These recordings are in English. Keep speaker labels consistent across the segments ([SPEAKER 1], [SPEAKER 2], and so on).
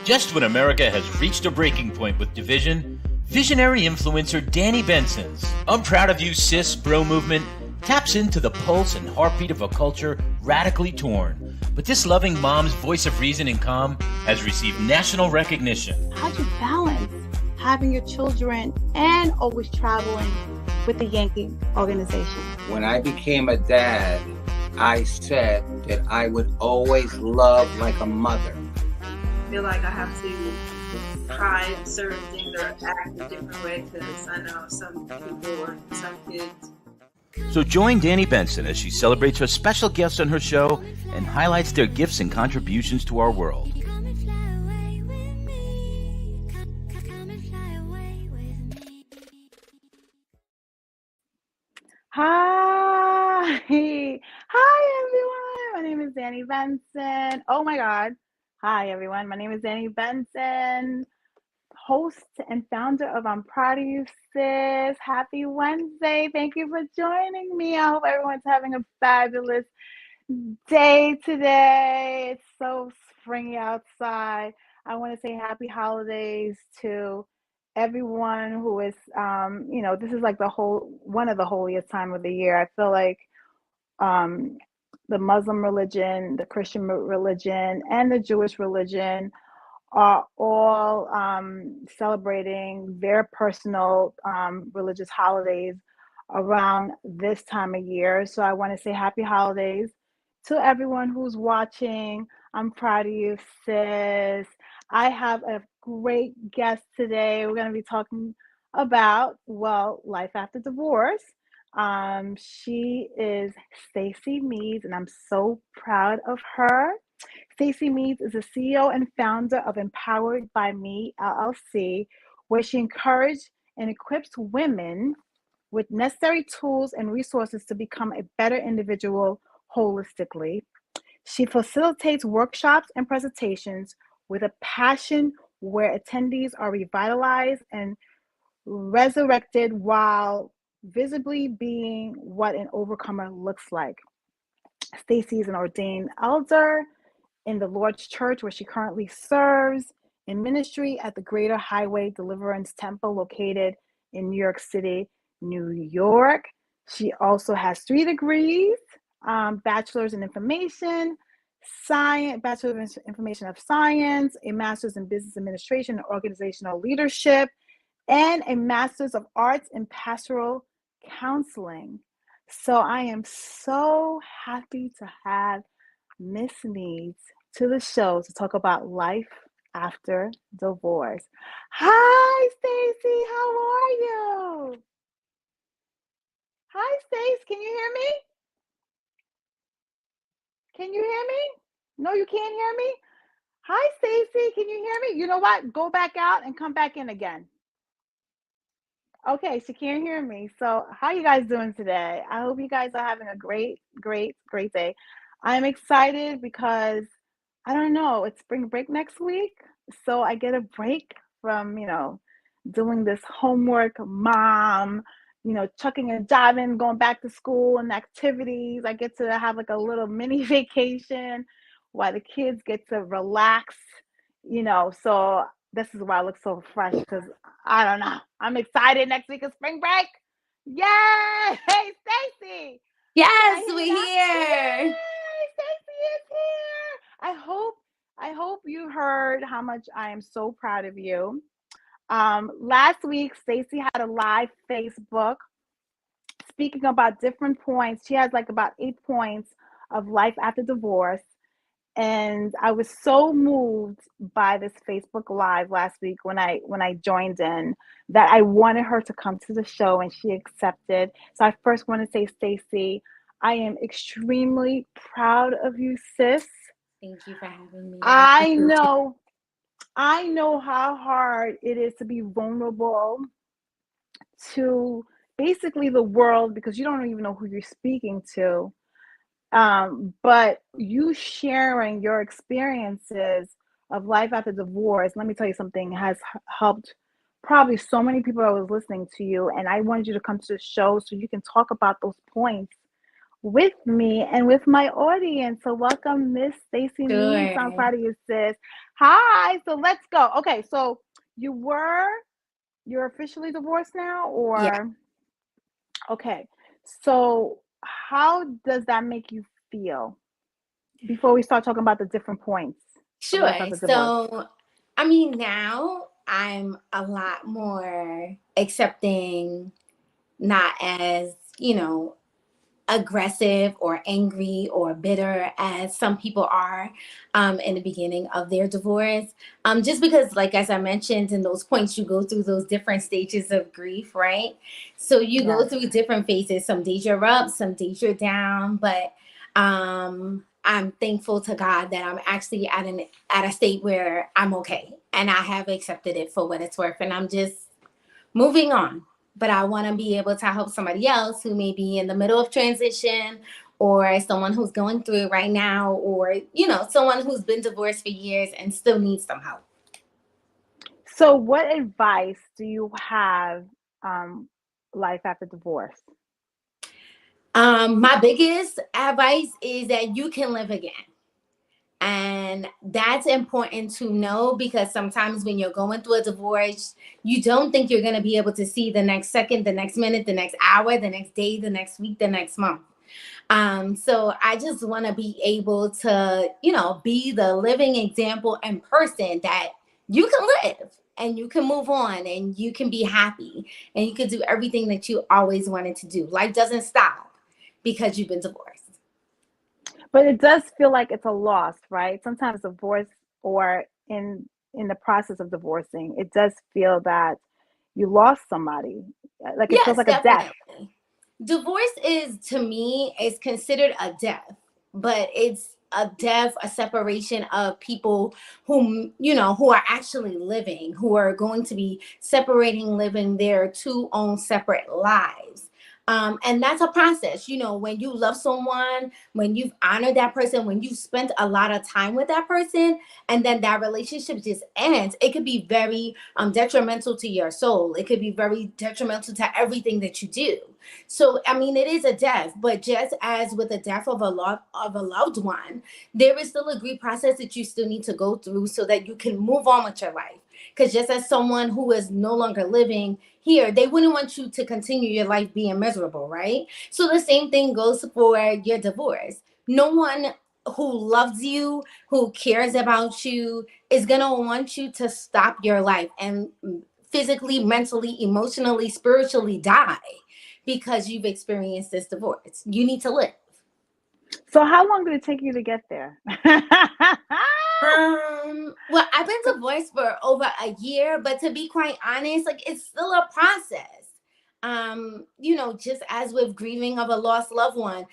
[SPEAKER 1] Just when America has reached a breaking point with division, visionary influencer Danni Benson's I'm Proud of You Sis bro movement taps into the pulse and heartbeat of a culture radically torn. But this loving mom's voice of reason and calm has received national recognition.
[SPEAKER 2] How do you balance having your children and always traveling with the Yankee organization?
[SPEAKER 3] When I became a dad, I said that I would always love like a mother.
[SPEAKER 4] I feel like I have to try certain things or act a different way because I know some people or some kids.
[SPEAKER 1] So join Danni Benson as she celebrates her special guests on her show and highlights their gifts and contributions to our world.
[SPEAKER 2] Hi. Hi, everyone. My name is Danni Benson. Oh, my God. Hi, everyone. My name is Danni Benson, host and founder of I'm Proud of You Sis. Happy Wednesday. Thank you for joining me. I hope everyone's having a fabulous day today. It's so springy outside. I want to say happy holidays to everyone who is, this is like one of the holiest time of the year. I feel like the Muslim religion, the Christian religion, and the Jewish religion are all celebrating their personal religious holidays around this time of year. So I want to say happy holidays to everyone who's watching. I'm proud of you, sis. I have a great guest today. We're going to be talking about, life after divorce. She is Stacey Meads, and I'm so proud of her. Stacey Meads is the CEO and founder of Empowered by Me LLC, where she encourages and equips women with necessary tools and resources to become a better individual holistically. She facilitates workshops and presentations with a passion where attendees are revitalized and resurrected while visibly being what an overcomer looks like. Stacey is an ordained elder in the Lord's Church, where she currently serves in ministry at the Greater Highway Deliverance Temple located in New York City, New York. She also has 3 degrees, bachelor's in information science, bachelor of information of science, a master's in business administration and organizational leadership, and a master's of arts in pastoral counseling. So I am so happy to have Miss Meads to the show to talk about life after divorce. Hi, Stacey. How are you? Hi, Stacey. Can you hear me? Can you hear me? No, you can't hear me? Hi, Stacey. Can you hear me? You know what? Go back out and come back in again. Okay, she can't hear me. So how you guys doing today? I hope you guys are having a great day. I'm excited because, I don't know, it's spring break next week. So I get a break from, doing this homework, mom, chucking and jiving, going back to school and activities. I get to have like a little mini vacation while the kids get to relax, so this is why I look so fresh, because I don't know. I'm excited. Next week is spring break. Yay! Hey, Stacey.
[SPEAKER 5] Yes, we're here.
[SPEAKER 2] Yay! Stacey is here. I hope you heard how much I am so proud of you. Last week, Stacey had a live Facebook speaking about different points. She has like about 8 points of life after divorce. And I was so moved by this Facebook Live last week when I joined in, that I wanted her to come to the show, and she accepted. So I first want to say, Stacey, I am extremely proud of you, sis.
[SPEAKER 5] Thank you for having me.
[SPEAKER 2] I know how hard it is to be vulnerable to basically the world, because you don't even know who you're speaking to. But you sharing your experiences of life after divorce, let me tell you something, has helped probably so many people that was listening to you. And I wanted you to come to the show so you can talk about those points with me and with my audience. So welcome, Miss Stacey Meads. I'm
[SPEAKER 5] Sure.
[SPEAKER 2] proud of you, sis. Hi. So let's go. Okay, so you're officially divorced now,
[SPEAKER 5] Yeah.
[SPEAKER 2] or okay. So how does that make you feel before we start talking about the different points of life
[SPEAKER 5] Sure.
[SPEAKER 2] after divorce?
[SPEAKER 5] So, I mean, now I'm a lot more accepting, not as, aggressive or angry or bitter as some people are in the beginning of their divorce. Just because, like, as I mentioned in those points, you go through those different stages of grief, right? So you go
[SPEAKER 2] Yes.
[SPEAKER 5] through different phases. Some days you're up, some days you're down, but I'm thankful to God that I'm actually at a state where I'm okay and I have accepted it for what it's worth, and I'm just moving on. But I want to be able to help somebody else who may be in the middle of transition, or someone who's going through it right now, or, someone who's been divorced for years and still needs some help.
[SPEAKER 2] So what advice do you have life after divorce?
[SPEAKER 5] My biggest advice is that you can live again. And that's important to know, because sometimes when you're going through a divorce, you don't think you're going to be able to see the next second, the next minute, the next hour, the next day, the next week, the next month. So I just want to be able to, be the living example and person that you can live and you can move on and you can be happy and you can do everything that you always wanted to do. Life doesn't stop because you've been divorced.
[SPEAKER 2] But it does feel like it's a loss, right? Sometimes divorce, or in the process of divorcing, it does feel that you lost somebody. Like it feels
[SPEAKER 5] Yes,
[SPEAKER 2] like a death.
[SPEAKER 5] definitely. Divorce to me, is considered a death, but it's a death, a separation of people who are actually living, who are going to be separating, living their two own separate lives. And that's a process. When you love someone, when you've honored that person, when you spent a lot of time with that person, and then that relationship just ends, it could be very detrimental to your soul. It could be very detrimental to everything that you do. So, I mean, it is a death, but just as with the death of a loved one, there is still a grief process that you still need to go through so that you can move on with your life. Because just as someone who is no longer living here, they wouldn't want you to continue your life being miserable, right? So the same thing goes for your divorce. No one who loves you, who cares about you, is going to want you to stop your life and physically, mentally, emotionally, spiritually die because you've experienced this divorce. You need to live.
[SPEAKER 2] So how long did it take you to get there?
[SPEAKER 5] Well, I've been divorced for over a year, but to be quite honest, like, it's still a process. Just as with grieving of a lost loved one,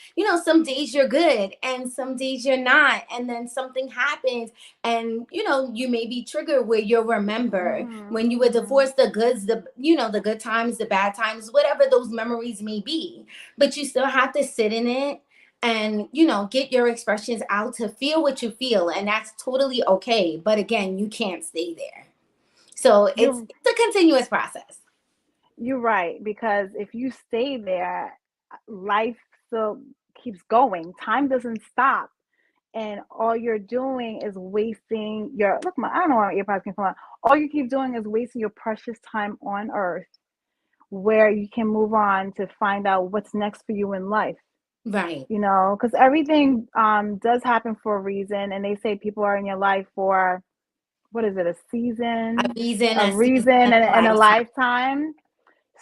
[SPEAKER 5] some days you're good and some days you're not. And then something happens and, you may be triggered where you'll remember when you were divorced, the goods, the good times, the bad times, whatever those memories may be. But you still have to sit in it and get your expressions out to feel what you feel, and that's totally okay. But again, you can't stay there, so it's
[SPEAKER 2] you're
[SPEAKER 5] a continuous process.
[SPEAKER 2] you're right, because if you stay there, life still keeps going. Time doesn't stop. And all you're doing is wasting your I don't know where your earpods came from. All you keep doing is wasting your precious time on earth, where you can move on to find out what's next for you in life.
[SPEAKER 5] Right.
[SPEAKER 2] Because everything does happen for a reason, and they say people are in your life for, what is it, a
[SPEAKER 5] A
[SPEAKER 2] season,
[SPEAKER 5] reason,
[SPEAKER 2] a
[SPEAKER 5] a season,
[SPEAKER 2] reason,
[SPEAKER 5] and a
[SPEAKER 2] and a
[SPEAKER 5] lifetime.
[SPEAKER 2] lifetime.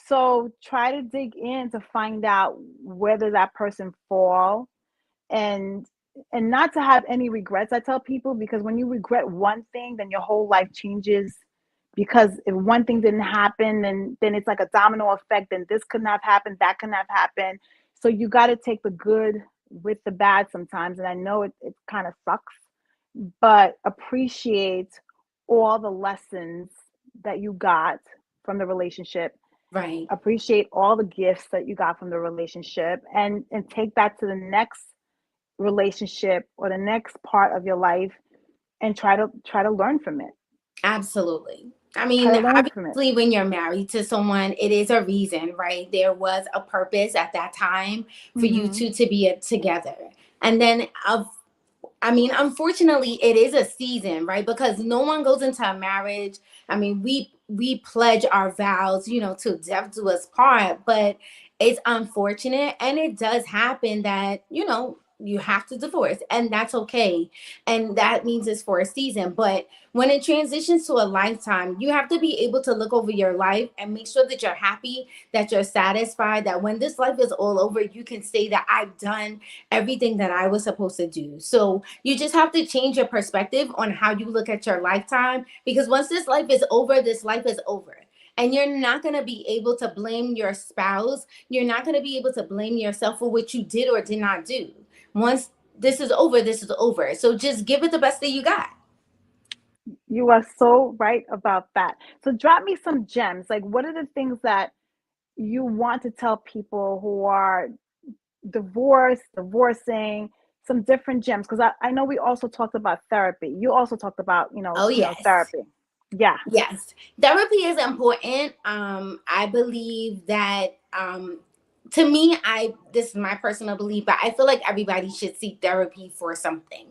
[SPEAKER 2] So try to dig in to find out whether that person fall, and not to have any regrets. I tell people, because when you regret one thing, then your whole life changes. Because if one thing didn't happen, then it's like a domino effect. Then this couldn't have happened, that couldn't have happened. So you got to take the good with the bad sometimes. And I know it kind of sucks, but appreciate all the lessons that you got from the relationship.
[SPEAKER 5] Right.
[SPEAKER 2] Appreciate all the gifts that you got from the relationship, and take that to the next relationship or the next part of your life, and try to learn from it.
[SPEAKER 5] Absolutely. I
[SPEAKER 2] Try
[SPEAKER 5] mean,
[SPEAKER 2] to learn from it.
[SPEAKER 5] obviously, when you're married to someone, it is a reason, right? There was a purpose at that time for you
[SPEAKER 2] Mm-hmm.
[SPEAKER 5] two to be together. And then, I mean, unfortunately, it is a season, right? Because no one goes into a marriage. I mean, we pledge our vows, you know, to death do us part, but it's unfortunate, and it does happen that, you know, you have to divorce, and that's okay. And that means it's for a season. But when it transitions to a lifetime, you have to be able to look over your life and make sure that you're happy, that you're satisfied, that when this life is all over, you can say that I've done everything that I was supposed to do. So you just have to change your perspective on how you look at your lifetime, because once this life is over, this life is over. And you're not going to be able to blame your spouse. You're not going to be able to blame yourself for what you did or did not do. Once this is over, this is over. So just give it the best that you got.
[SPEAKER 2] You are so right about that. So drop me some gems. Like, what are the things that you want to tell people who are divorcing, some different gems? Because I know we also talked about therapy. You also talked about,
[SPEAKER 5] Oh, yes.
[SPEAKER 2] therapy. Yeah.
[SPEAKER 5] Yes. Therapy is important. I believe that to me, this is my personal belief, but I feel like everybody should seek therapy for something.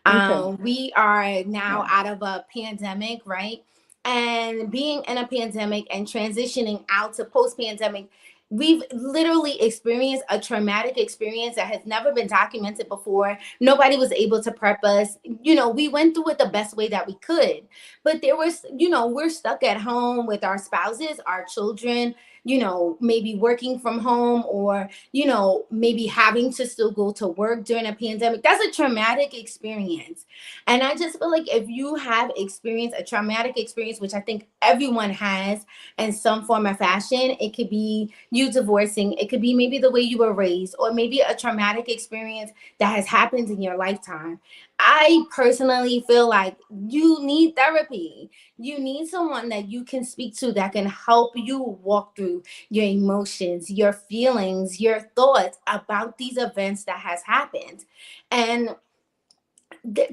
[SPEAKER 2] Me too.
[SPEAKER 5] We are now
[SPEAKER 2] Yeah.
[SPEAKER 5] out of a pandemic, right? And being in a pandemic and transitioning out to post-pandemic, we've literally experienced a traumatic experience that has never been documented before. Nobody was able to prep us. You know, we went through it the best way that we could. But there was, you know, we're stuck at home with our spouses, our children, you know, maybe working from home, or, you know, maybe having to still go to work during a pandemic. That's a traumatic experience. And I just feel like if you have experienced a traumatic experience, which I think everyone has in some form or fashion, it could be you divorcing, it could be maybe the way you were raised, or maybe a traumatic experience that has happened in your lifetime. I personally feel like you need therapy. You need someone that you can speak to that can help you walk through your emotions, your feelings, your thoughts about these events that has happened. And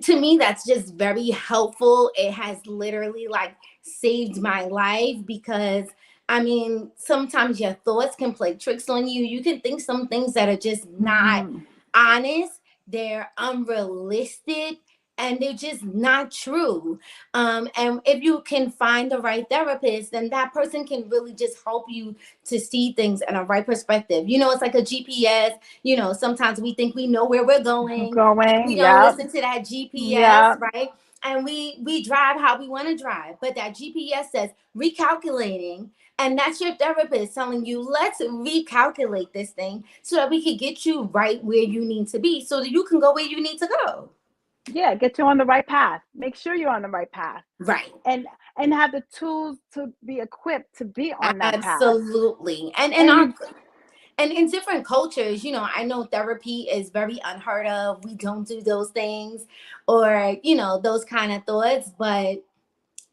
[SPEAKER 5] to me, that's just very helpful. It has literally like saved my life, because I mean, sometimes your thoughts can play tricks on you. You can think some things that are just not
[SPEAKER 2] Mm-hmm.
[SPEAKER 5] honest, they're unrealistic, and they're just not true. And if you can find the right therapist, then that person can really just help you to see things in a right perspective. You know, it's like a GPS. You know, sometimes we think we know where we're going, and we
[SPEAKER 2] Going.
[SPEAKER 5] don't
[SPEAKER 2] Yep.
[SPEAKER 5] listen to that GPS,
[SPEAKER 2] Yep.
[SPEAKER 5] right? And we drive how we want to drive, but that GPS says recalculating, and that's your therapist telling you, let's recalculate this thing so that we can get you right where you need to be, so that you can go where you need to go.
[SPEAKER 2] Yeah. Get you on the right path. Make sure you're on the right path.
[SPEAKER 5] Right.
[SPEAKER 2] And have the tools to be equipped to be on that path.
[SPEAKER 5] Absolutely. And
[SPEAKER 2] And you
[SPEAKER 5] in different cultures, you know, I know therapy is very unheard of. We don't do those things, or, you know, those kind of thoughts, but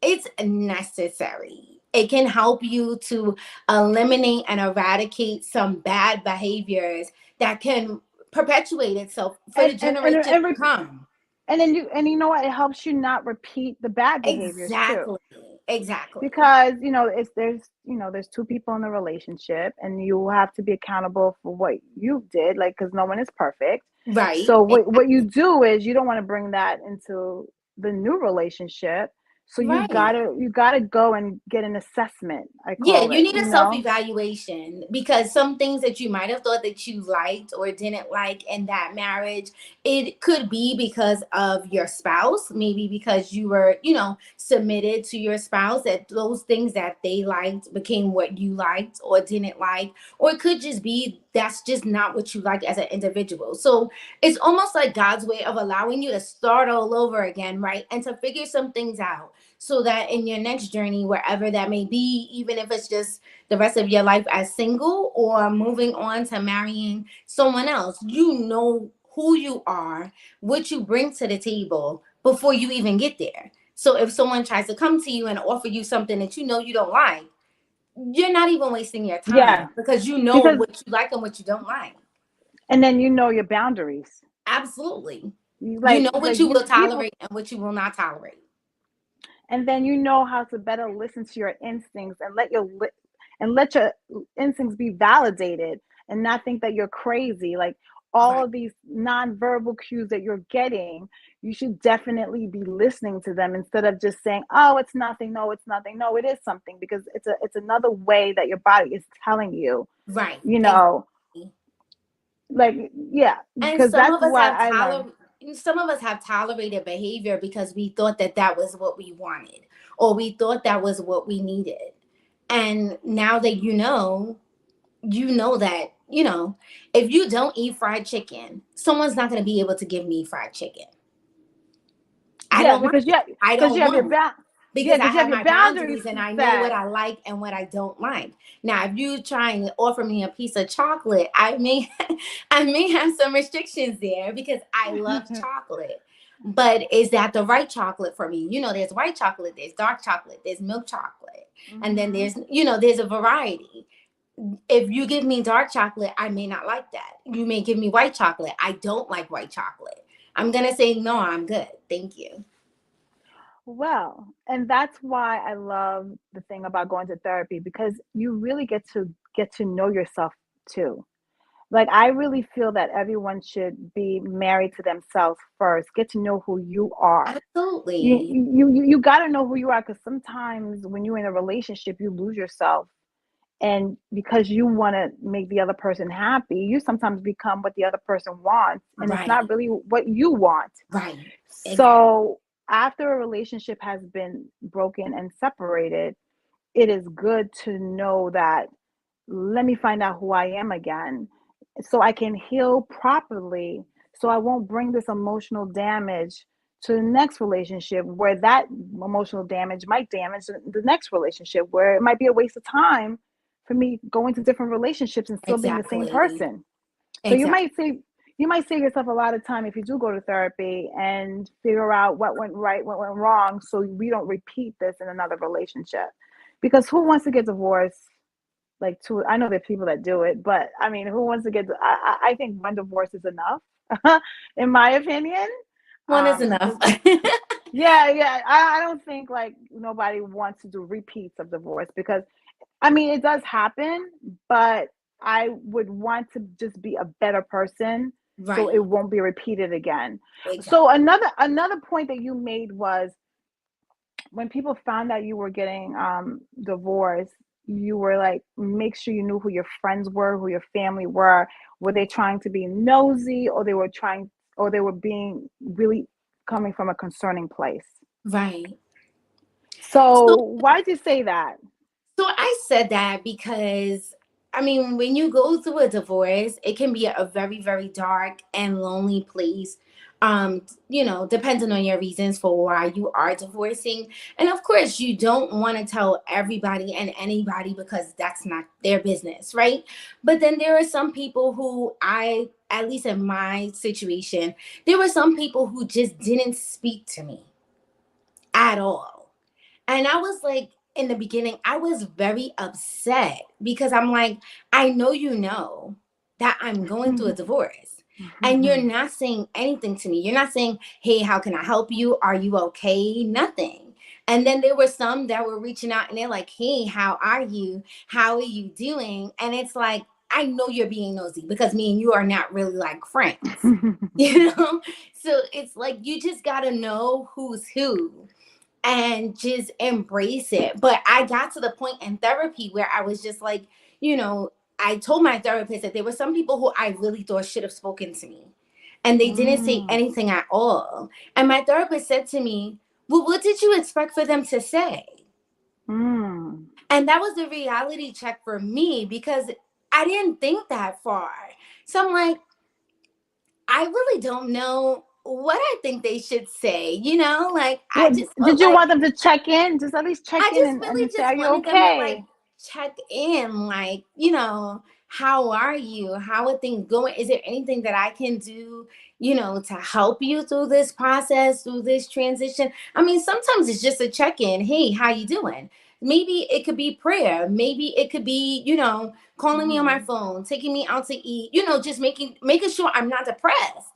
[SPEAKER 5] it's necessary. It can help you to eliminate and eradicate some bad behaviors that can perpetuate itself for the generations to come.
[SPEAKER 2] and then you know what, it helps you not repeat the bad behaviors too,
[SPEAKER 5] Exactly. Exactly.
[SPEAKER 2] because it's there's two people in the relationship, and you have to be accountable for what you did, like, because no one is perfect.
[SPEAKER 5] Right.
[SPEAKER 2] So what you do is, you don't want to bring that into the new relationship. So
[SPEAKER 5] Right.
[SPEAKER 2] you gotta go and get an assessment, I
[SPEAKER 5] Yeah,
[SPEAKER 2] call
[SPEAKER 5] you
[SPEAKER 2] it,
[SPEAKER 5] need a self-evaluation, because some things that you might have thought that you liked or didn't like in that marriage, it could be because of your spouse, maybe because you were, you know, submitted to your spouse, that those things that they liked became what you liked or didn't like, or it could just be that's just not what you like as an individual. So it's almost like God's way of allowing you to start all over again, right? And to figure some things out, so that in your next journey, wherever that may be, even if it's just the rest of your life as single or moving on to marrying someone else, you know who you are, what you bring to the table before you even get there. So if someone tries to come to you and offer you something that you know you don't like, you're not even wasting your
[SPEAKER 2] yeah,
[SPEAKER 5] time, because you know
[SPEAKER 2] because
[SPEAKER 5] what you like and what you don't like.
[SPEAKER 2] and then you know your boundaries.
[SPEAKER 5] Absolutely.
[SPEAKER 2] You
[SPEAKER 5] You know what you will
[SPEAKER 2] people,
[SPEAKER 5] tolerate and what you will not tolerate.
[SPEAKER 2] and then you know how to better listen to your instincts and let your instincts be validated, and not think that you're crazy. Like all
[SPEAKER 5] Right.
[SPEAKER 2] of these nonverbal cues that you're getting, you should definitely be listening to them instead of just saying, "Oh, it's nothing. No, it's nothing." No, it is something, because it's another way that your body is telling you,
[SPEAKER 5] Right.
[SPEAKER 2] you know,
[SPEAKER 5] Exactly.
[SPEAKER 2] like, yeah,
[SPEAKER 5] And
[SPEAKER 2] because that's what I learned.
[SPEAKER 5] some of us have tolerated behavior because we thought that that was what we wanted, or we thought that was what we needed. And now that you know that, if you don't eat fried chicken, someone's not going to be able to give me fried chicken. I
[SPEAKER 2] Yeah,
[SPEAKER 5] don't want
[SPEAKER 2] because
[SPEAKER 5] it. I don't
[SPEAKER 2] you have your
[SPEAKER 5] want it.
[SPEAKER 2] yeah,
[SPEAKER 5] Because I
[SPEAKER 2] because you have
[SPEAKER 5] have
[SPEAKER 2] your
[SPEAKER 5] my
[SPEAKER 2] boundaries
[SPEAKER 5] boundaries and I know what
[SPEAKER 2] set.
[SPEAKER 5] I like and what I don't like. Now, if you try and offer me a piece of chocolate, I may I may have some restrictions there because I love chocolate. But is that the right chocolate for me? There's white chocolate, there's dark chocolate, there's milk chocolate, and then
[SPEAKER 2] Mhm.
[SPEAKER 5] there's a variety. If you give me dark chocolate, I may not like that. You may give me white chocolate. I don't like white chocolate. I'm gonna say no, I'm good. Thank you.
[SPEAKER 2] Well, and that's why I love the thing about going to therapy, because you really get to know yourself too. Like, I really feel that everyone should be married to themselves first. Get to know who you are. You
[SPEAKER 5] Absolutely.
[SPEAKER 2] you got to know who you are, because sometimes when you're in a relationship, you lose yourself, and because you want to make the other person happy, you sometimes become what the other person wants, and it's
[SPEAKER 5] Right.
[SPEAKER 2] not really what you want.
[SPEAKER 5] Right. Exactly.
[SPEAKER 2] So after a relationship has been broken and separated, it is good to know that, let me find out who I am again, so I can heal properly, so I won't bring this emotional damage to the next relationship, where that emotional damage might damage the next relationship, where it might be a waste of time for me going to different relationships and still being the same
[SPEAKER 5] Exactly.
[SPEAKER 2] person. So
[SPEAKER 5] Exactly.
[SPEAKER 2] you might save yourself a lot of time if you do go to therapy and figure out what went right, what went wrong, so we don't repeat this in another relationship. Because who wants to get divorced? Like, two, I know there are people that do it, but I mean, who wants to get? I think one divorce is enough, in my opinion.
[SPEAKER 5] One is enough.
[SPEAKER 2] 'Cause yeah, yeah, I don't think like nobody wants to do repeats of divorce, because I mean, it does happen, but I would want to just be a better person, so it
[SPEAKER 5] Right.
[SPEAKER 2] won't be repeated again.
[SPEAKER 5] Exactly.
[SPEAKER 2] So another point that you made was, when people found out you were getting divorced, you were like, make sure you knew who your friends were, who your family were. Were they trying to be nosy, or they were being really coming from a concerning place?
[SPEAKER 5] Right.
[SPEAKER 2] So
[SPEAKER 5] So
[SPEAKER 2] why did you say that?
[SPEAKER 5] So I said that because, I mean, when you go through a divorce, it can be a very, very dark and lonely place. Depending on your reasons for why you are divorcing. And of course, you don't want to tell everybody and anybody because that's not their business, right? But then there are some people who at least in my situation, there were some people who just didn't speak to me at all. And I was like, in the beginning, I was very upset because I'm like, I know that I'm going through a divorce. And you're not saying anything to me. You're not saying, hey, how can I help you? Are you okay? Nothing. And then there were some that were reaching out and they're like, hey, how are you? How are you doing? And it's like, I know you're being nosy because me and you are not really like friends, you know? So it's like, you just got to know who's who and just embrace it. But I got to the point in therapy where I was just like, I told my therapist that there were some people who I really thought should have spoken to me. And they didn't say
[SPEAKER 2] Mm,
[SPEAKER 5] anything at all. And my therapist said to me, well, what did you expect for them to say?
[SPEAKER 2] mm.
[SPEAKER 5] And that was the reality check for me because I didn't think that far. So I'm like, I really don't know what I think they should say, like I
[SPEAKER 2] Well,
[SPEAKER 5] just felt
[SPEAKER 2] did you
[SPEAKER 5] like
[SPEAKER 2] want them to check in? Just at least check
[SPEAKER 5] I
[SPEAKER 2] in
[SPEAKER 5] just
[SPEAKER 2] and
[SPEAKER 5] really
[SPEAKER 2] say, "Are
[SPEAKER 5] just
[SPEAKER 2] you
[SPEAKER 5] wanted them to like
[SPEAKER 2] okay?"
[SPEAKER 5] check in, like, how are you? How are things going? Is there anything that I can do, to help you through this process, through this transition? I mean, sometimes it's just a check in. Hey, how you doing? Maybe it could be prayer. Maybe it could be, calling me on my phone, taking me out to eat, just making sure I'm not depressed,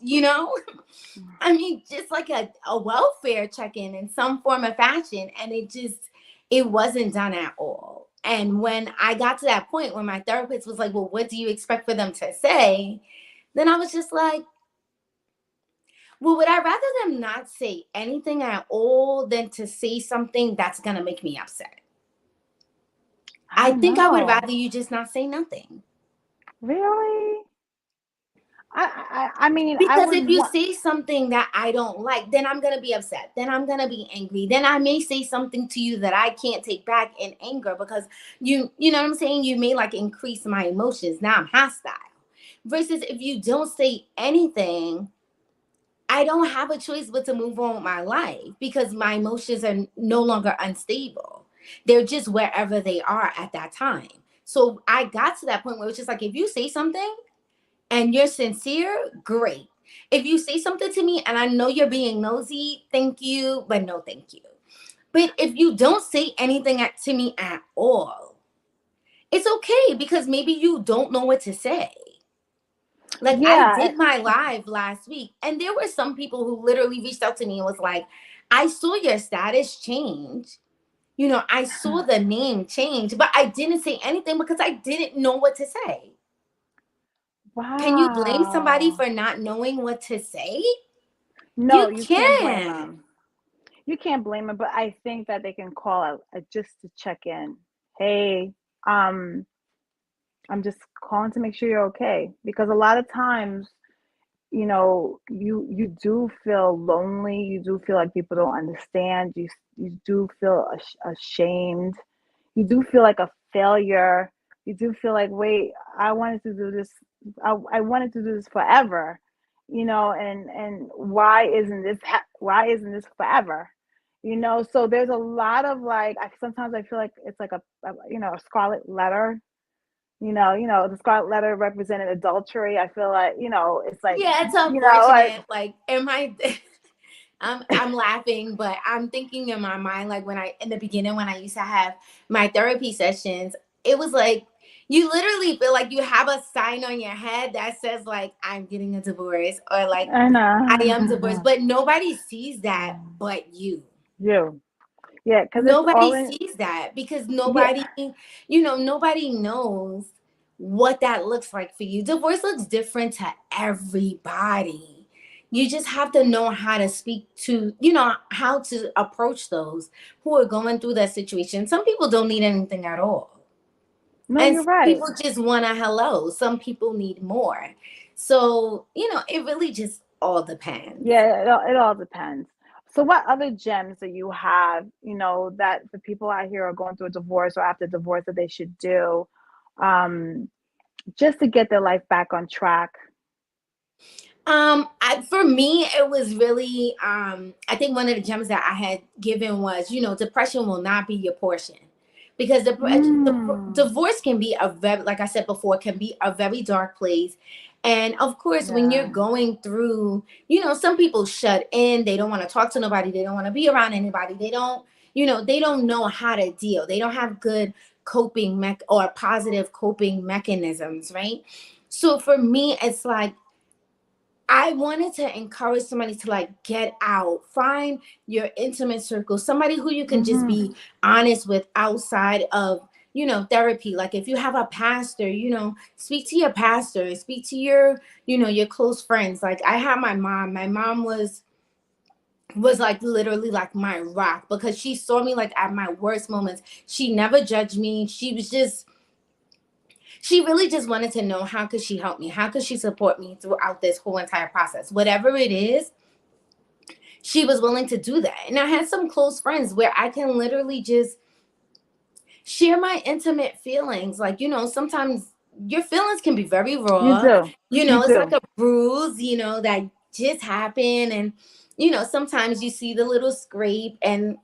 [SPEAKER 5] I mean, just like a welfare check-in in some form of fashion. And it wasn't done at all. And when I got to that point when my therapist was like, well, what do you expect for them to say? Then I was just like, well, would I rather them not say anything at all than to say something that's going to make me upset? I think I would rather you just not say nothing.
[SPEAKER 2] Really? I mean,
[SPEAKER 5] because if you say something that I don't like, then I'm going to be upset. Then I'm going to be angry. Then I may say something to you that I can't take back in anger because you know what I'm saying? You may like increase my emotions. Now I'm hostile. Versus if you don't say anything, I don't have a choice but to move on with my life because my emotions are no longer unstable. They're just wherever they are at that time. So I got to that point where it's just like, if you say something and you're sincere, great. If you say something to me and I know you're being nosy, thank you, but no thank you. But if you don't say anything to me at all, it's okay because maybe you don't know what to say. Like, I did my live last week and there were some people who literally reached out to me and was like, I saw your status change. I saw the name change, but I didn't say anything because I didn't know what to say.
[SPEAKER 2] Wow.
[SPEAKER 5] Can you blame somebody for not knowing what to say?
[SPEAKER 2] No, you can't blame them. You can't blame them, but I think that they can call out just to check in. Hey, I'm just calling to make sure you're okay. Because a lot of times, you do feel lonely. You do feel like people don't understand. You do feel ashamed. You do feel like a failure. You do feel like, wait, I wanted to do this. I wanted to do this forever, and why isn't this forever? So there's a lot of like, sometimes I feel like it's like a scarlet letter. The scarlet letter represented adultery. I feel like, it's like,
[SPEAKER 5] it's unfortunate. Like, am I? I'm laughing, but I'm thinking in my mind, like in the beginning, when I used to have my therapy sessions, it was like, you literally feel like you have a sign on your head that says like, I'm getting a divorce or like, I am divorced, but nobody sees that but you.
[SPEAKER 2] Yeah, because
[SPEAKER 5] nobody sees that because nobody, nobody knows what that looks like for you. Divorce looks different to everybody. You just have to know how to speak to, how to approach those who are going through that situation. Some people don't need anything at all.
[SPEAKER 2] No,
[SPEAKER 5] and
[SPEAKER 2] you're right.
[SPEAKER 5] People just want a hello. Some people need more. So, it really just all depends.
[SPEAKER 2] Yeah, it all depends. So what other gems that you have, that the people out here are going through a divorce or after divorce that they should do, just to get their life back on track?
[SPEAKER 5] For me, it was really, I think one of the gems that I had given was, depression will not be your portion. Because the divorce can be like I said before, can be a very dark place. And of course, when you're going through, some people shut in, they don't want to talk to nobody. They don't want to be around anybody. They don't, they don't know how to deal. They don't have good coping or positive coping mechanisms, right? So for me, it's like, I wanted to encourage somebody to like get out, find your intimate circle, somebody who you can just be honest with outside of, therapy. Like if you have a pastor, speak to your pastor, speak to your, your close friends. Like I had my mom was like literally like my rock because she saw me like at my worst moments. She never judged me. She really just wanted to know, how could she help me? How could she support me throughout this whole entire process? Whatever it is, she was willing to do that. And I had some close friends where I can literally just share my intimate feelings. Like, sometimes your feelings can be very raw. It's like a bruise, that just happened. And, sometimes you see the little scrape and,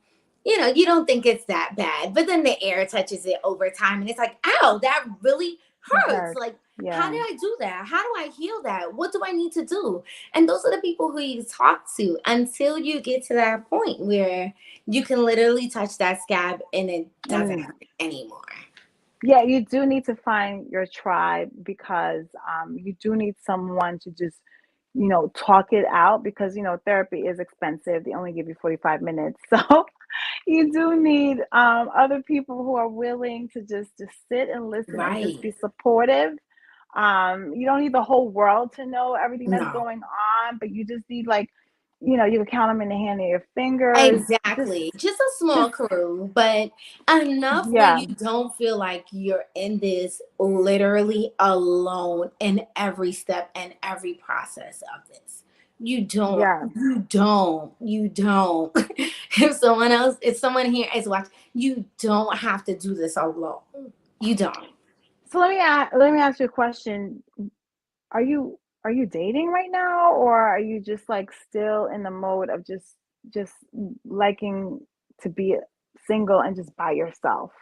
[SPEAKER 5] you don't think it's that bad. But then the air touches it over time. And it's like, ow, that really hurts. Like,
[SPEAKER 2] Yeah.
[SPEAKER 5] how did I do that? How do I heal that? What do I need to do? And those are the people who you talk to until you get to that point where you can literally touch that scab and it doesn't hurt anymore.
[SPEAKER 2] Yeah, you do need to find your tribe because you do need someone to just, talk it out because, therapy is expensive. They only give you 45 minutes. So you do need other people who are willing to just sit and listen and just be supportive. You don't need the whole world to know everything that's going on, but you just need you can count them in the hand of your fingers.
[SPEAKER 5] Exactly. Just a small crew, but enough where you don't feel like you're in this literally alone in every step and every process of this. You don't. If someone here is watching, you don't have to do this alone. You don't.
[SPEAKER 2] So let me ask you a question. Are you dating right now, or are you just still in the mode of just liking to be single and just by yourself?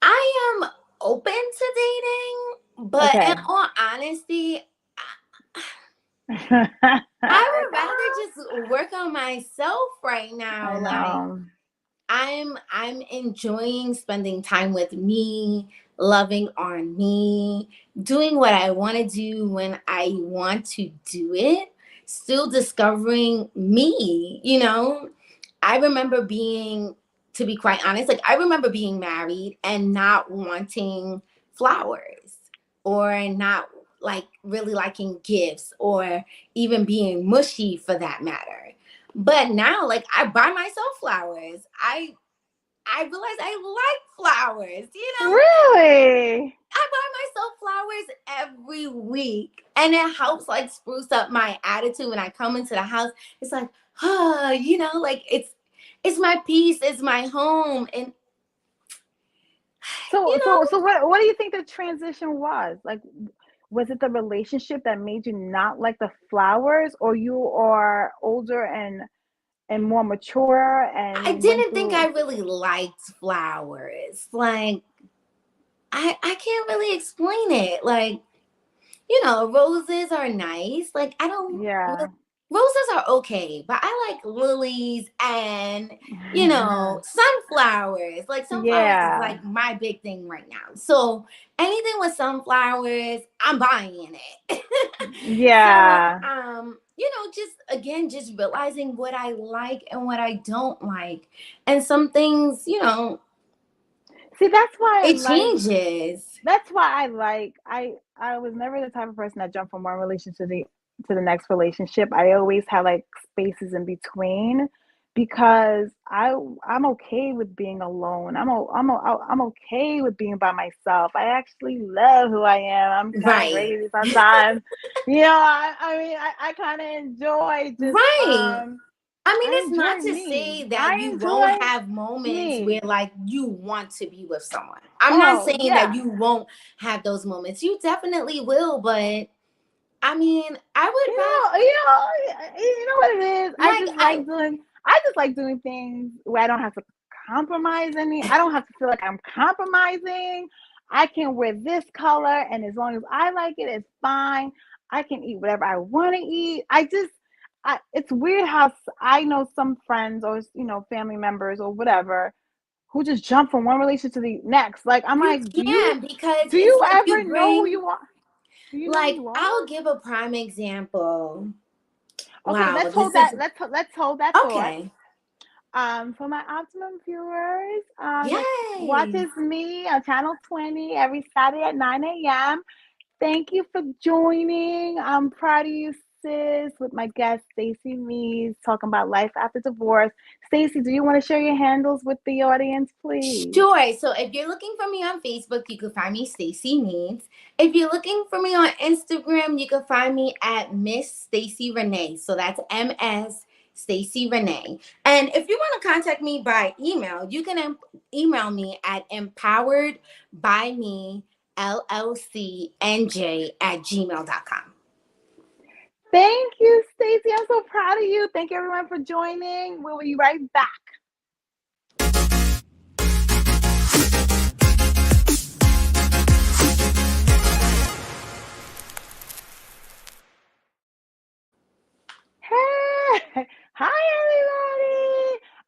[SPEAKER 5] I am open to dating, but in all honesty, I would rather just work on myself right now. Like, I'm enjoying spending time with me, loving on me, doing what I want to do when I want to do it, still discovering me, I remember to be quite honest, I remember being married and not wanting flowers or not really liking gifts or even being mushy for that matter. But now, I buy myself flowers. I realize I like flowers,
[SPEAKER 2] Really?
[SPEAKER 5] I buy myself flowers every week. And it helps spruce up my attitude when I come into the house. It's it's my peace, it's my home. And
[SPEAKER 2] so what do you think the transition was? Was it the relationship that made you not like the flowers, or you are older and more mature and
[SPEAKER 5] I didn't think I really liked flowers. I can't really explain it. Roses are nice. I don't roses are okay, but I like lilies and sunflowers. Sunflowers is my big thing right now. So anything with sunflowers, I'm buying it.
[SPEAKER 2] Yeah.
[SPEAKER 5] So, just realizing what I like and what I don't like. And some things,
[SPEAKER 2] see, that's why
[SPEAKER 5] it changes.
[SPEAKER 2] That's why I was never the type of person that jumped from one relationship to the next relationship. I always had spaces in between because I'm okay with being alone. I'm okay with being by myself. I actually love who I am. I'm kind of crazy sometimes. I kind of enjoy just
[SPEAKER 5] it's not to say that you won't have moments where you want to be with someone. I'm not saying that you won't have those moments. You definitely will, but I would
[SPEAKER 2] you know what it is? I just like doing things where I don't have to compromise I don't have to feel like I'm compromising. I can wear this color, and as long as I like it, it's fine. I can eat whatever I want to eat. It's weird how I know some friends or family members or whatever who just jump from one relationship to the next. Do you ever know who you are?
[SPEAKER 5] I'll give a prime example.
[SPEAKER 2] Okay, let's hold that thought. For my Optimum viewers, watches me on Channel 20 every Saturday at 9 a.m. Thank you for joining. I'm Proud of You Sis with my guest Stacey Meads talking about life after divorce. Stacey, do you want to share your handles with the audience, please?
[SPEAKER 5] Sure. So if you're looking for me on Facebook, you can find me Stacey Meads. If you're looking for me on Instagram, you can find me at Miss Stacey Renee. So that's MS Stacey Renee. And if you want to contact me by email, you can email me at empoweredbymellcnj@gmail.com.
[SPEAKER 2] Thank you, Stacey. I'm so proud of you. Thank you, everyone, for joining. We'll be right back.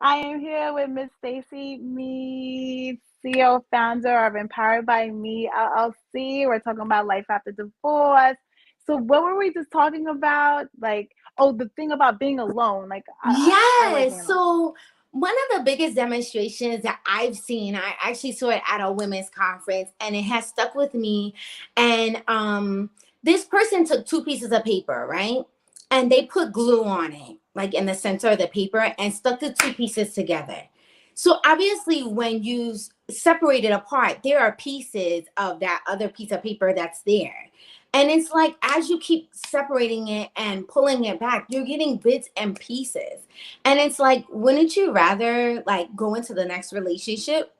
[SPEAKER 2] I am here with Miss Stacey Meads, CEO founder of Empowered by Me LLC. We're talking about life after divorce. So what were we just talking about? Like, oh, the thing about being alone. Like, I like being
[SPEAKER 5] Yes.
[SPEAKER 2] alone.
[SPEAKER 5] So one of the biggest demonstrations that I've seen, I actually saw it at a women's conference, and it has stuck with me. And this person took two pieces of paper, right? And they put glue on it, like in the center of the paper, and stuck the two pieces together. So obviously, when you separate it apart, there are pieces of that other piece of paper that's there. And it's like, as you keep separating it and pulling it back, you're getting bits and pieces. And it's like, wouldn't you rather like go into the next relationship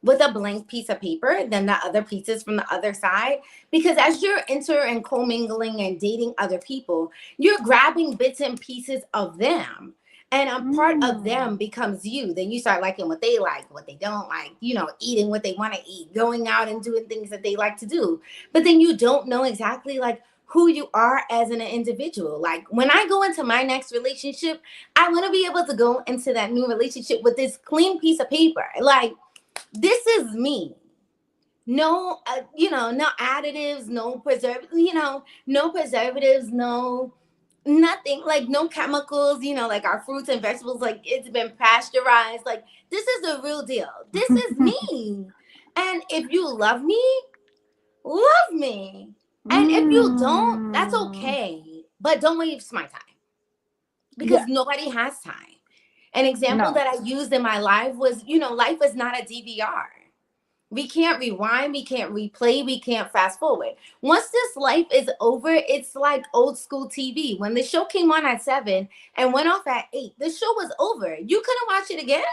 [SPEAKER 5] with a blank piece of paper than the other pieces from the other side? Because as you're and commingling and dating other people, you're grabbing bits and pieces of them. And a part of them becomes you. Then you start liking what they like, what they don't like, eating what they want to eat, going out and doing things that they like to do. But then you don't know exactly like who you are as an individual. Like when I go into my next relationship, I want to be able to go into that new relationship with this clean piece of paper. Like, this is me. No, no additives, no preservatives, no nothing, like no chemicals, like our fruits and vegetables, like it's been pasteurized. Like, this is the real deal. This is me. And if you love me, love me. And if you don't, that's okay. But don't waste my time, because nobody has time. An example that I used in my life was, life is not a DVR. We can't rewind, we can't replay, we can't fast forward. Once this life is over, it's like old school TV. When the show came on at 7 and went off at 8, the show was over. You couldn't watch it again.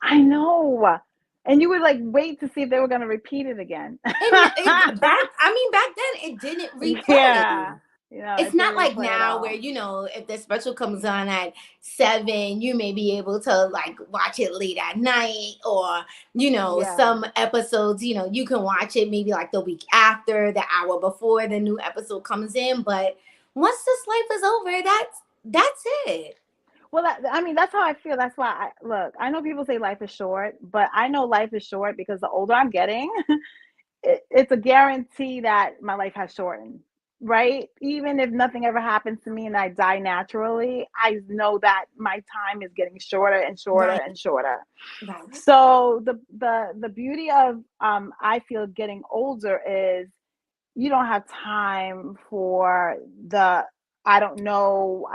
[SPEAKER 2] I know. And you would like wait to see if they were going to repeat it again.
[SPEAKER 5] Back then it didn't replay.
[SPEAKER 2] Yeah.
[SPEAKER 5] It's not like now where, if the special comes on at 7, you may be able to like watch it late at night, or, some episodes, you can watch it maybe like the week after, the hour before the new episode comes in. But once this life is over, that's it.
[SPEAKER 2] Well, that's how I feel. That's why I know people say life is short, but I know life is short because the older I'm getting, it's a guarantee that my life has shortened. Right? Even if nothing ever happens to me and I die naturally, I know that my time is getting shorter and shorter and shorter.
[SPEAKER 5] Right.
[SPEAKER 2] So the beauty of I feel getting older is you don't have time for the I don't know.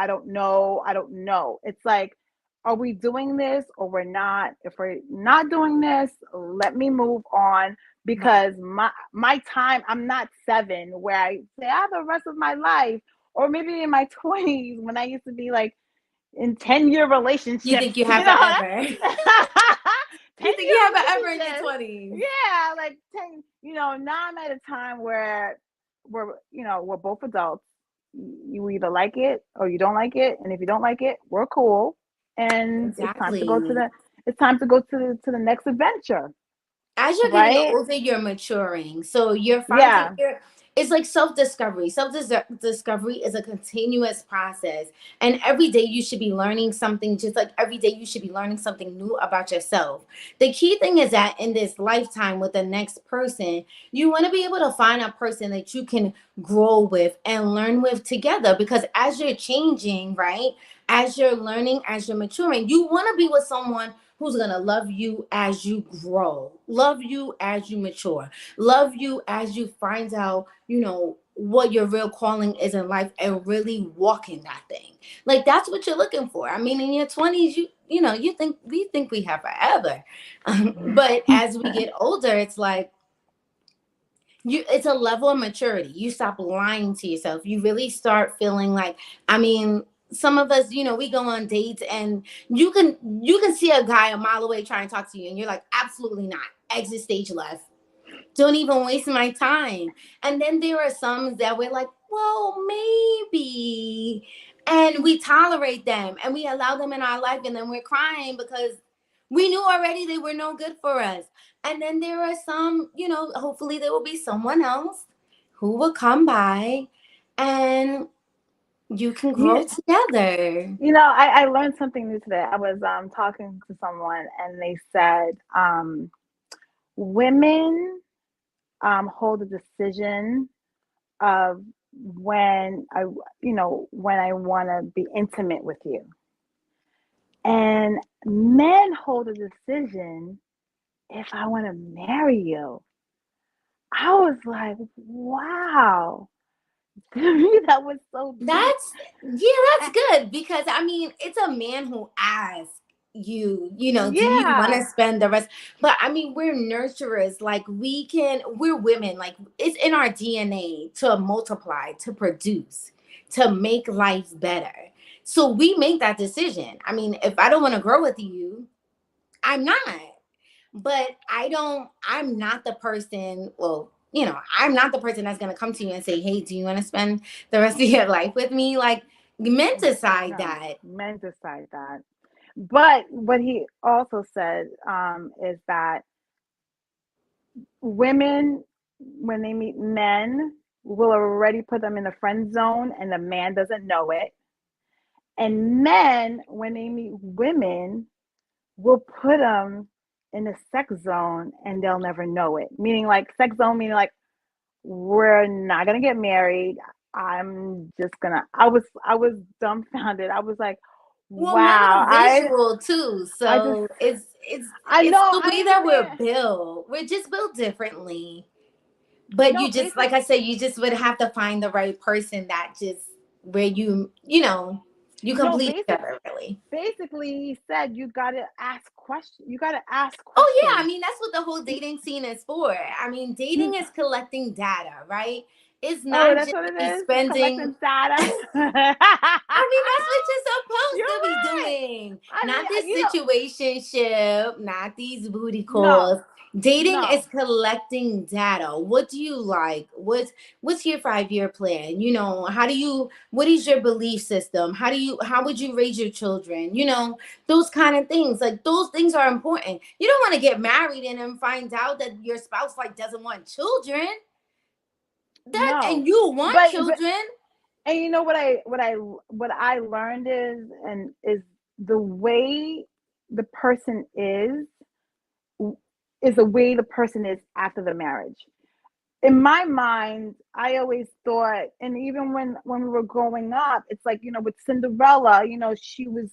[SPEAKER 2] It's like, are we doing this or we're not? If we're not doing this, let me move on. Because my time, I'm not 7 where I say I have the rest of my life, or maybe in my 20s when I used to be like in 10-year relationships.
[SPEAKER 5] You think you have forever? You think you have forever in your 20s?
[SPEAKER 2] Yeah, like 10. Now I'm at a time where we're both adults. You either like it or you don't like it, and if you don't like it, we're cool. And it's time to go to the next adventure.
[SPEAKER 5] As you're getting older, you're maturing. So you're finding it's like self-discovery. Self-discovery is a continuous process. And every day you should be learning something, just like every day you should be learning something new about yourself. The key thing is that in this lifetime with the next person, you want to be able to find a person that you can grow with and learn with together. Because as you're changing, right? As you're learning, as you're maturing, you want to be with someone who's going to love you as you grow, love you as you mature, love you as you find out, what your real calling is in life and really walk in that thing. Like, that's what you're looking for. I mean, in your 20s, we think we have forever. But as we get older, it's like, it's a level of maturity. You stop lying to yourself. You really start feeling like, some of us, we go on dates and you can see a guy a mile away trying to talk to you and you're like, absolutely not. Exit stage left. Don't even waste my time. And then there are some that we're like, well, maybe. And we tolerate them and we allow them in our life, and then we're crying because we knew already they were no good for us. And then there are some, hopefully there will be someone else who will come by and You can grow together.
[SPEAKER 2] You know, I learned something new today. I was talking to someone and they said women hold the decision of when when I want to be intimate with you. And men hold a decision if I want to marry you. I was like, wow. To me, that was so deep.
[SPEAKER 5] That's good, because I mean, it's a man who asks you, do you want to spend the rest? But I mean, we're nurturers. Like we're women. Like it's in our DNA to multiply, to produce, to make life better. So we make that decision. I mean, if I don't want to grow with you, I'm not. But I'm not the person, I'm not the person that's going to come to you and say, hey, do you want to spend the rest of your life with me? Like, men decide that.
[SPEAKER 2] Men decide that. But what he also said is that women, when they meet men, will already put them in the friend zone and the man doesn't know it. And men, when they meet women, will put them in the sex zone and they'll never know it. Meaning like sex zone, meaning like we're not gonna get married. I'm just gonna I was dumbfounded. I was like, wow.
[SPEAKER 5] Men are visual too. So it's the way that we're built. We're just built differently. But you just, like I said, you just would have to find the right person that just where you complete each other, really.
[SPEAKER 2] Basically, he said you gotta ask questions. You gotta ask questions.
[SPEAKER 5] Oh yeah, I mean that's what the whole dating scene is for. I mean, dating is collecting data, right? It's not
[SPEAKER 2] that's
[SPEAKER 5] just
[SPEAKER 2] what it is?
[SPEAKER 5] spending
[SPEAKER 2] data.
[SPEAKER 5] I mean, that's what you're supposed to be doing. Not this situationship, not these booty calls. Dating is collecting data. What do you like? What's your 5-year plan? What is your belief system? How would you raise your children? Those kind of things. Like those things are important. You don't want to get married and then find out that your spouse doesn't want children. And you want children.
[SPEAKER 2] And you know what I learned is the way the person is the way the person is after the marriage. In my mind, I always thought, and even when we were growing up, it's like, with Cinderella, she was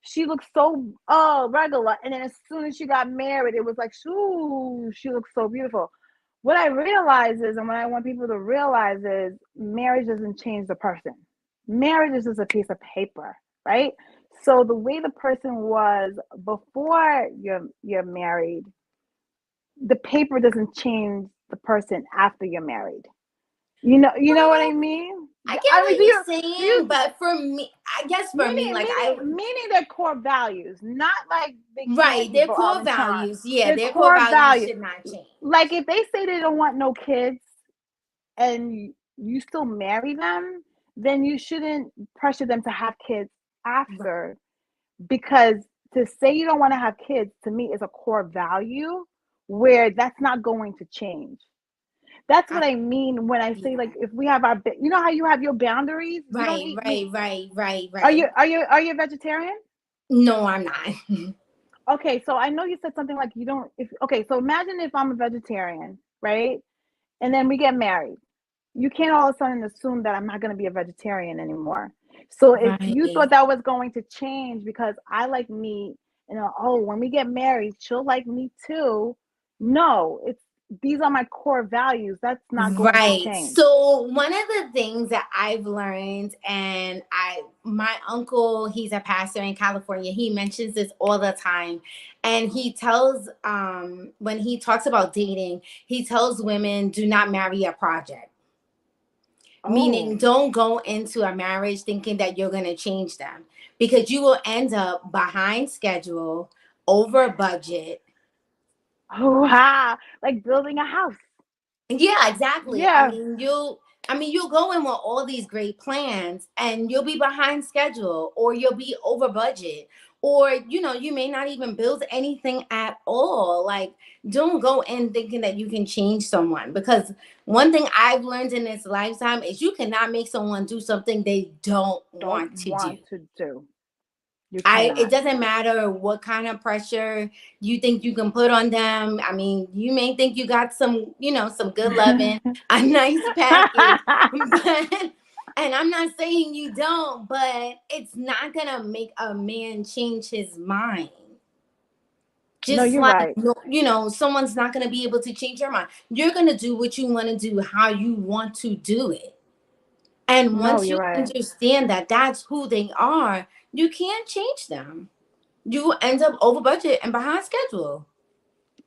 [SPEAKER 2] she looked so regular, and then as soon as she got married, it was like, ooh, she looks so beautiful. What I realize is, and what I want people to realize is, marriage doesn't change the person. Marriage is just a piece of paper, right? So the way the person was before you're married, the paper doesn't change the person after you're married. You know what I mean?
[SPEAKER 5] I get what you're saying, but for me, I guess
[SPEAKER 2] meaning their core values, not like
[SPEAKER 5] their core values. Yeah, their core values should not change.
[SPEAKER 2] Like if they say they don't want no kids, and you still marry them, then you shouldn't pressure them to have kids after, because to say you don't want to have kids to me is a core value where that's not going to change. That's what I mean when I say like if we have our, how you have your boundaries.
[SPEAKER 5] Right.
[SPEAKER 2] Are you a vegetarian?
[SPEAKER 5] No, I'm not.
[SPEAKER 2] Okay, so I know you said something like you don't. So imagine if I'm a vegetarian, right? And then we get married. You can't all of a sudden assume that I'm not going to be a vegetarian anymore. So if you thought that was going to change because I like meat, when we get married, she'll like meat too. No, these are my core values. That's not going to change.
[SPEAKER 5] So one of the things that I've learned, and my uncle, he's a pastor in California. He mentions this all the time. And he tells, when he talks about dating, he tells women, do not marry a project. Meaning don't go into a marriage thinking that you're going to change them, because you will end up behind schedule, over budget.
[SPEAKER 2] Oh, wow. Like building a house.
[SPEAKER 5] Yeah, exactly. Yeah. You'll go in with all these great plans and you'll be behind schedule, or you'll be over budget, or you may not even build anything at all. Like, don't go in thinking that you can change someone, because one thing I've learned in this lifetime is you cannot make someone do something they don't want to do.
[SPEAKER 2] You cannot.
[SPEAKER 5] It doesn't matter what kind of pressure you think you can put on them. I mean, you may think you got some good loving, a nice package, but, and I'm not saying you don't, but it's not gonna make a man change his mind. Just
[SPEAKER 2] No, you're
[SPEAKER 5] like,
[SPEAKER 2] right.
[SPEAKER 5] someone's not gonna be able to change your mind. You're gonna do what you want to do, how you want to do it. And
[SPEAKER 2] No,
[SPEAKER 5] once
[SPEAKER 2] you're
[SPEAKER 5] you
[SPEAKER 2] right.
[SPEAKER 5] understand that that's who they are, you can't change them. You end up over budget and behind schedule.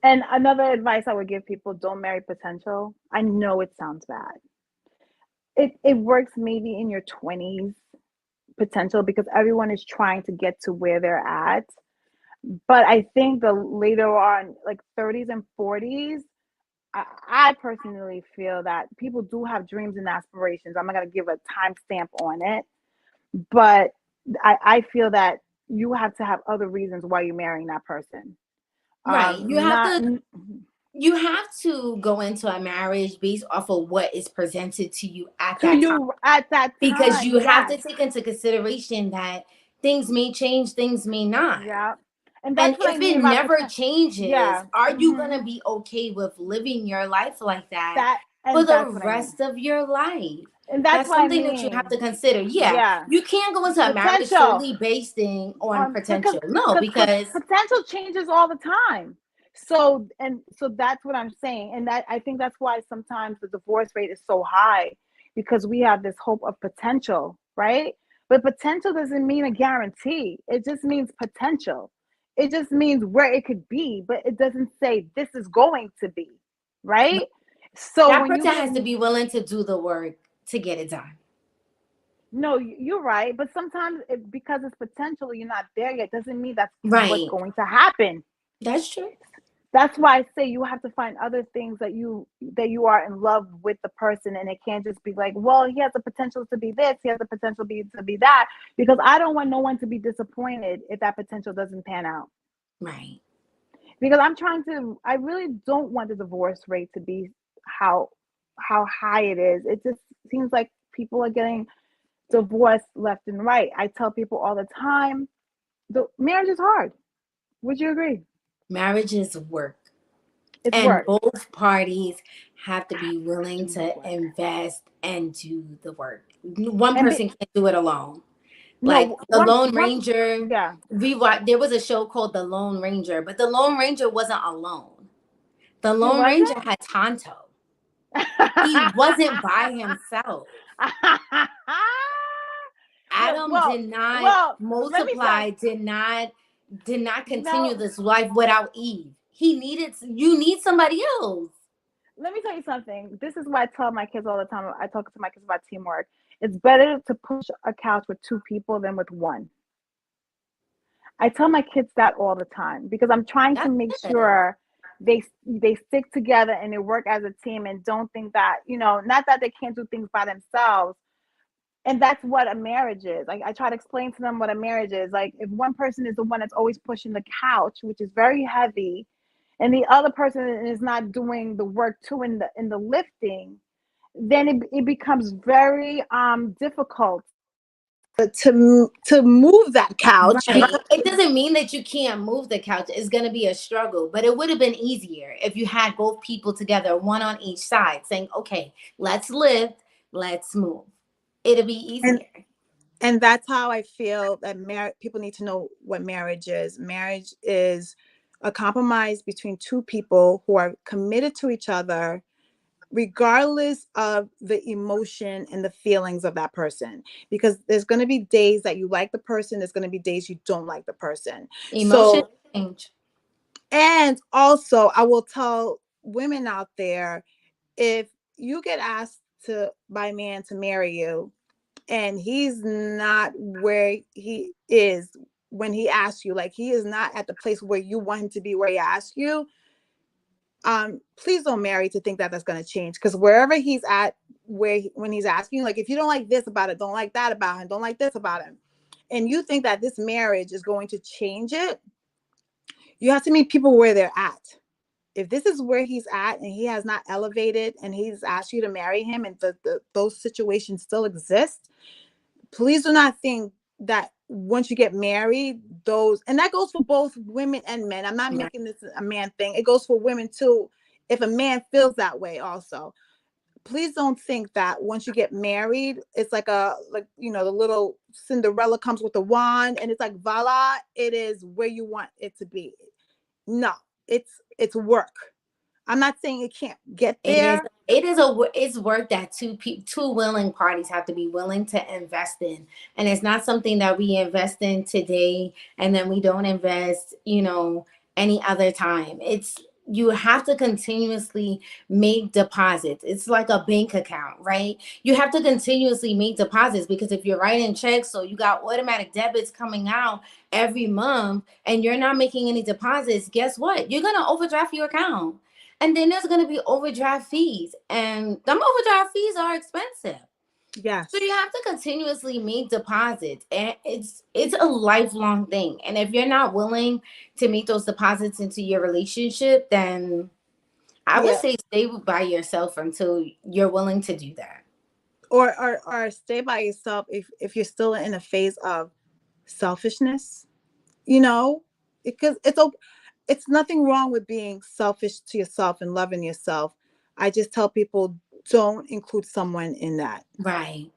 [SPEAKER 2] And another advice I would give people: don't marry potential. I know it sounds bad. It works maybe in your 20s potential, because everyone is trying to get to where they're at. But I think the later on, like 30s and 40s, I personally feel that people do have dreams and aspirations. I'm not going to give a timestamp on it, but I feel that you have to have other reasons why you're marrying that person.
[SPEAKER 5] Right.
[SPEAKER 2] Not
[SPEAKER 5] You have to go into a marriage based off of what is presented to you at
[SPEAKER 2] to
[SPEAKER 5] that time.
[SPEAKER 2] you at that
[SPEAKER 5] Because
[SPEAKER 2] time.
[SPEAKER 5] you have to
[SPEAKER 2] Yes.
[SPEAKER 5] take into consideration that things may change, things may not.
[SPEAKER 2] Yeah. And
[SPEAKER 5] And
[SPEAKER 2] that's what I
[SPEAKER 5] if it
[SPEAKER 2] mean by
[SPEAKER 5] never changes,
[SPEAKER 2] yeah.
[SPEAKER 5] are you going to be okay with living your life like that for
[SPEAKER 2] And
[SPEAKER 5] the
[SPEAKER 2] that's what I mean.
[SPEAKER 5] rest of your life?
[SPEAKER 2] And that's
[SPEAKER 5] That's
[SPEAKER 2] what I
[SPEAKER 5] something that you have
[SPEAKER 2] mean.
[SPEAKER 5] to consider. Yeah,
[SPEAKER 2] Yeah.
[SPEAKER 5] you can't go into a marriage
[SPEAKER 2] Potential.
[SPEAKER 5] solely based on
[SPEAKER 2] Because
[SPEAKER 5] potential. No, because
[SPEAKER 2] potential changes all the time. So that's what I'm saying. And that, I think that's why sometimes the divorce rate is so high, because we have this hope of potential, right? But potential doesn't mean a guarantee. It just means potential. It just means where it could be, but it doesn't say this is going to be, right? So
[SPEAKER 5] that
[SPEAKER 2] when you
[SPEAKER 5] person
[SPEAKER 2] get
[SPEAKER 5] has to be willing to do the work to get it done.
[SPEAKER 2] no, you're right. But sometimes because it's potential, you're not there yet, doesn't mean that's what's
[SPEAKER 5] Right.
[SPEAKER 2] going to happen.
[SPEAKER 5] That's true.
[SPEAKER 2] That's why I say you have to find other things that you are in love with the person, and it can't just be like, well, he has the potential to be this, he has the potential to be that, because I don't want no one to be disappointed if that potential doesn't pan out.
[SPEAKER 5] Right.
[SPEAKER 2] Because I really don't want the divorce rate to be how high it is. It just seems like people are getting divorced left and right. I tell people all the time, the marriage is hard. Would you agree?
[SPEAKER 5] Marriage is work.
[SPEAKER 2] It's
[SPEAKER 5] And
[SPEAKER 2] work.
[SPEAKER 5] both parties have to be willing to invest and do the work. One
[SPEAKER 2] And
[SPEAKER 5] person can't do it alone. Like
[SPEAKER 2] no,
[SPEAKER 5] the Lone Ranger,
[SPEAKER 2] yeah.
[SPEAKER 5] there was a show called The Lone Ranger, but the Lone Ranger wasn't alone. The
[SPEAKER 2] It
[SPEAKER 5] Lone
[SPEAKER 2] wasn't?
[SPEAKER 5] Ranger had Tonto. He wasn't by himself. Adam did not
[SPEAKER 2] Let me say,
[SPEAKER 5] multiply, did not continue
[SPEAKER 2] no,
[SPEAKER 5] this life without Eve. You need somebody else.
[SPEAKER 2] let me tell you something. This is why I tell my kids all the time. I talk to my kids about teamwork. It's better to push a couch with two people than with one. I tell my kids that all the time, because I'm trying to
[SPEAKER 5] That's
[SPEAKER 2] make
[SPEAKER 5] it.
[SPEAKER 2] sure they stick together and they work as a team, and don't think that, not that they can't do things by themselves. And that's what a marriage is. Like, I try to explain to them what a marriage is. Like, if one person is the one that's always pushing the couch, which is very heavy, and the other person is not doing the work too in the lifting, then it becomes very difficult to move that couch.
[SPEAKER 5] Right. It doesn't mean that you can't move the couch. It's going to be a struggle, but it would have been easier if you had both people together, one on each side, saying, okay, let's lift, let's move. It'll be easier.
[SPEAKER 6] And that's how I feel that people need to know what marriage is. Marriage is a compromise between two people who are committed to each other, regardless of the emotion and the feelings of that person. Because there's going to be days that you like the person, there's going to be days you don't like the person.
[SPEAKER 5] Emotion change.
[SPEAKER 6] And also, I will tell women out there, if you get asked by a man to marry you, and he's not where he is when he asks you, like he is not at the place where you want him to be, where he asks you, please don't marry to think that that's going to change. Because wherever he's at, when he's asking, like, if you don't like this about it, don't like that about him, don't like this about him, and you think that this marriage is going to change it, you have to meet people where they're at. If this is where he's at and he has not elevated and he's asked you to marry him and those situations still exist, please do not think that once you get married, and that goes for both women and men. I'm not making this a man thing. It goes for women too. If a man feels that way also, please don't think that once you get married, it's like the little Cinderella comes with a wand and it's like, voila, it is where you want it to be. No, it's work. I'm not saying it can't get there.
[SPEAKER 5] It's work that two willing parties have to be willing to invest in. And it's not something that we invest in today and then we don't invest, any other time. You have to continuously make deposits. It's like a bank account, right? You have to continuously make deposits, because if you're writing checks, so you got automatic debits coming out every month and you're not making any deposits, guess what? You're going to overdraft your account. And then there's going to be overdraft fees, and them overdraft fees are expensive.
[SPEAKER 6] Yes.
[SPEAKER 5] So you have to continuously make deposits, and it's a lifelong thing. And if you're not willing to make those deposits into your relationship, then I would say stay by yourself until you're willing to do that.
[SPEAKER 6] Or stay by yourself if you're still in a phase of selfishness, because it's nothing wrong with being selfish to yourself and loving yourself. I just tell people, don't include someone in that.
[SPEAKER 5] Right.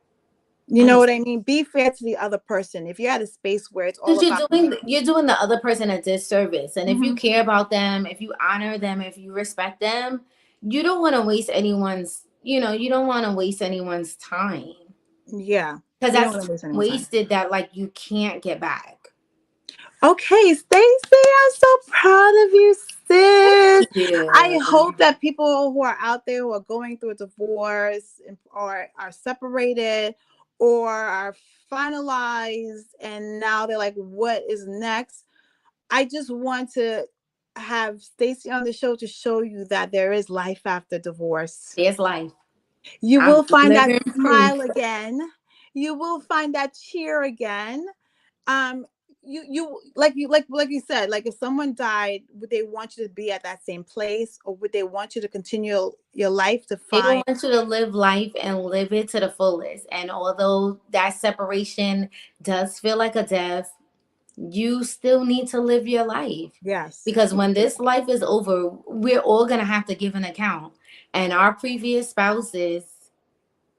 [SPEAKER 6] You know what I mean? Be fair to the other person. If you're at a space where it's all about
[SPEAKER 5] you're doing the other person a disservice. And if you care about them, if you honor them, if you respect them, you don't want to waste anyone's, you don't want to waste anyone's time.
[SPEAKER 6] Yeah.
[SPEAKER 5] Because that's wasted that you can't get back.
[SPEAKER 6] Okay, Stacey, I'm so proud of you, sis. I hope that people who are out there who are going through a divorce or are separated or are finalized and now they're like, what is next? I just want to have Stacey on the show to show you that there is life after divorce.
[SPEAKER 5] There's life.
[SPEAKER 6] You will find that smile again. You will find that cheer again. You like you said, like if someone died, would they want you to be at that same place, or would they want you to continue your life to find?
[SPEAKER 5] They want you to live life and live it to the fullest. And although that separation does feel like a death, you still need to live your life.
[SPEAKER 6] Yes.
[SPEAKER 5] Because when this life is over, we're all going to have to give an account. And our previous spouses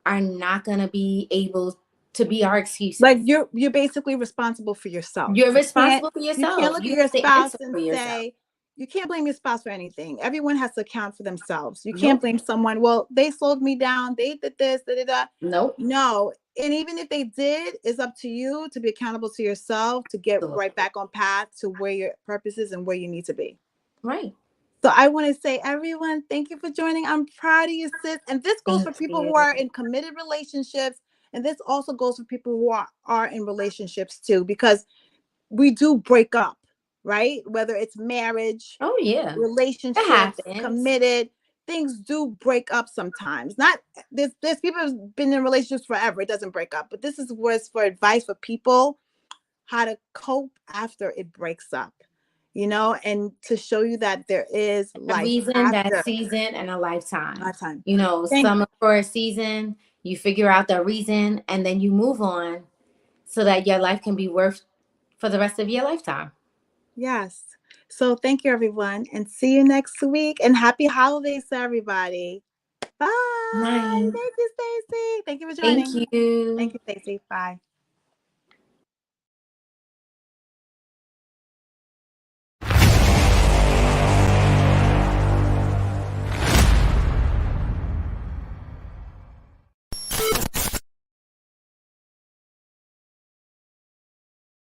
[SPEAKER 5] are not going to be able to be our excuses.
[SPEAKER 6] Like you're basically responsible for yourself.
[SPEAKER 5] You're responsible for yourself.
[SPEAKER 6] You can't look at your spouse and say, you can't blame your spouse for anything. Everyone has to account for themselves. You can't blame someone. Well, they slowed me down. They did this, da.
[SPEAKER 5] Nope.
[SPEAKER 6] No. And even if they did, it's up to you to be accountable to yourself, to get right back on path to where your purpose is and where you need to be.
[SPEAKER 5] Right.
[SPEAKER 6] So I want to say, everyone, thank you for joining. I'm proud of you, sis. And this goes for people who are in committed relationships. And this also goes for people who are in relationships too, because we do break up, right? Whether it's marriage, relationships, committed, things do break up sometimes. Not there's people who've been in relationships forever. It doesn't break up. But this was for advice for people how to cope after it breaks up, and to show you that there is
[SPEAKER 5] a reason, that season, and a lifetime.
[SPEAKER 6] Thank
[SPEAKER 5] some for a season. You figure out the reason and then you move on so that your life can be worth for the rest of your lifetime.
[SPEAKER 6] Yes. So thank you, everyone. And see you next week. And happy holidays to everybody. Bye.
[SPEAKER 5] Nice.
[SPEAKER 6] Thank you, Stacey. Thank you for joining.
[SPEAKER 5] Thank you.
[SPEAKER 6] Thank you, Stacey. Bye.